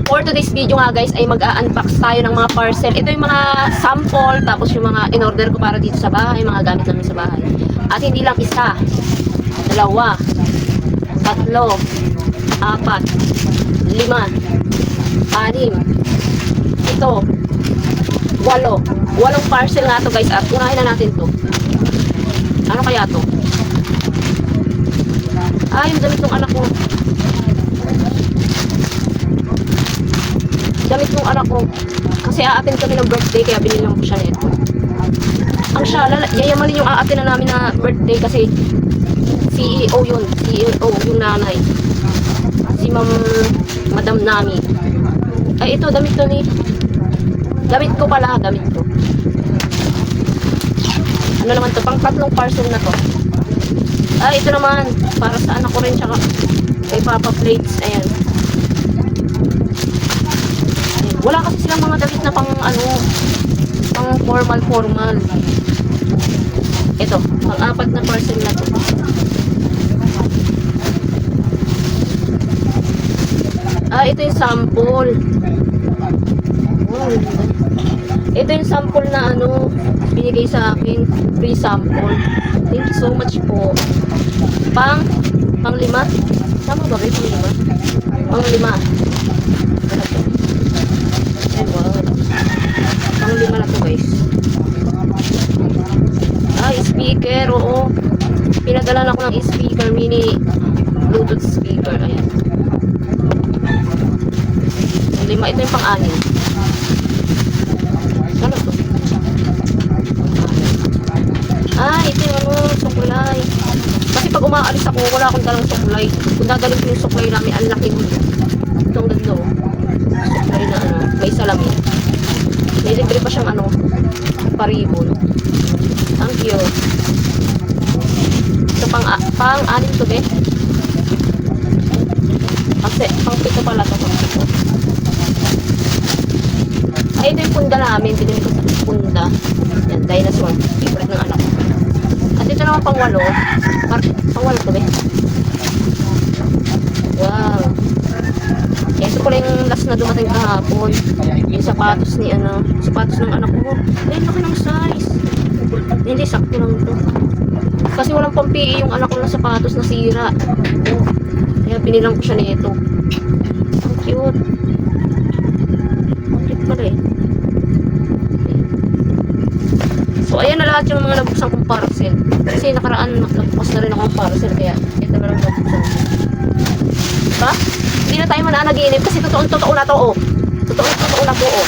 for today's video nga guys ay mag-unbox tayo ng mga parcel. Ito yung mga sample, tapos yung mga in-order ko para dito sa bahay, mga gamit namin sa bahay. At hindi lang isa, dalawa, tatlo, apat, lima, anim, ito, walong parcel nga to guys. At unahin na natin to. Ano kaya to? Yung damit ng anak ko. Damit ng anak ko. Kasi aatin kami ng birthday, kaya binilang ko siya nito. Ang siya, yayamanin yung aatin na namin na birthday kasi CEO yun. CEO yung nanay. Si Madam Nami. Ay, ito, damit to ni. Damit ko pala, damit ko. Ano naman to? Pang tatlong parcel na to. Ito naman. Para sa anak ko rin, tsaka kay Papa Plates. Ayan. Wala kasi silang mga damit na pang formal. Ito, pang apat na parcel na to. Ito yung sample. Wow. Ito yung sample na binigay sa akin. Free sample. Thank you so much po. Pang lima? Tama ba kayo? Pang lima. Ay, wow. Pang lima na to guys. Speaker. Oo. Pinadala ako ng speaker. Mini Bluetooth speaker. Ayan. Pang lima. Ito yung pang-anim. Ano to? Ito yung sukulay. Kasi pag umaalis ako, wala akong dalang sukulay. Kung dadalhin ko yung sukulay namin, ang laki mo. Itong ganda oh. Sukulay na may salamin. May libre pa siyang paribon. Thank you. Ito pang-anim to be. Kasi pang-pito pala to. Ito yung punda namin. Binili ko sa punda. Yan, dinosaur. Favorite ng anak ko. At ito naman pang-walo. Pang-walo to be. Wow. Ito ko lang yung last na dumating kahapon. Yung sapatos ni sapatos ng anak ko. Laki ng size. Hindi, sakto lang to. Kasi walang pampi yung anak ko ng sapatos na sira. Kaya binilang ko siya nito. Ang cute. Ang cute pala eh. So ayan na lahat yung mga nabuksan kong parcel. Kasi nakaraan nagbukas na rin akong parcel. Kaya ito na lang nabuksan. Diba? Hindi na tayo mananaginip kasi totoo na to oh. Totoo na po oh.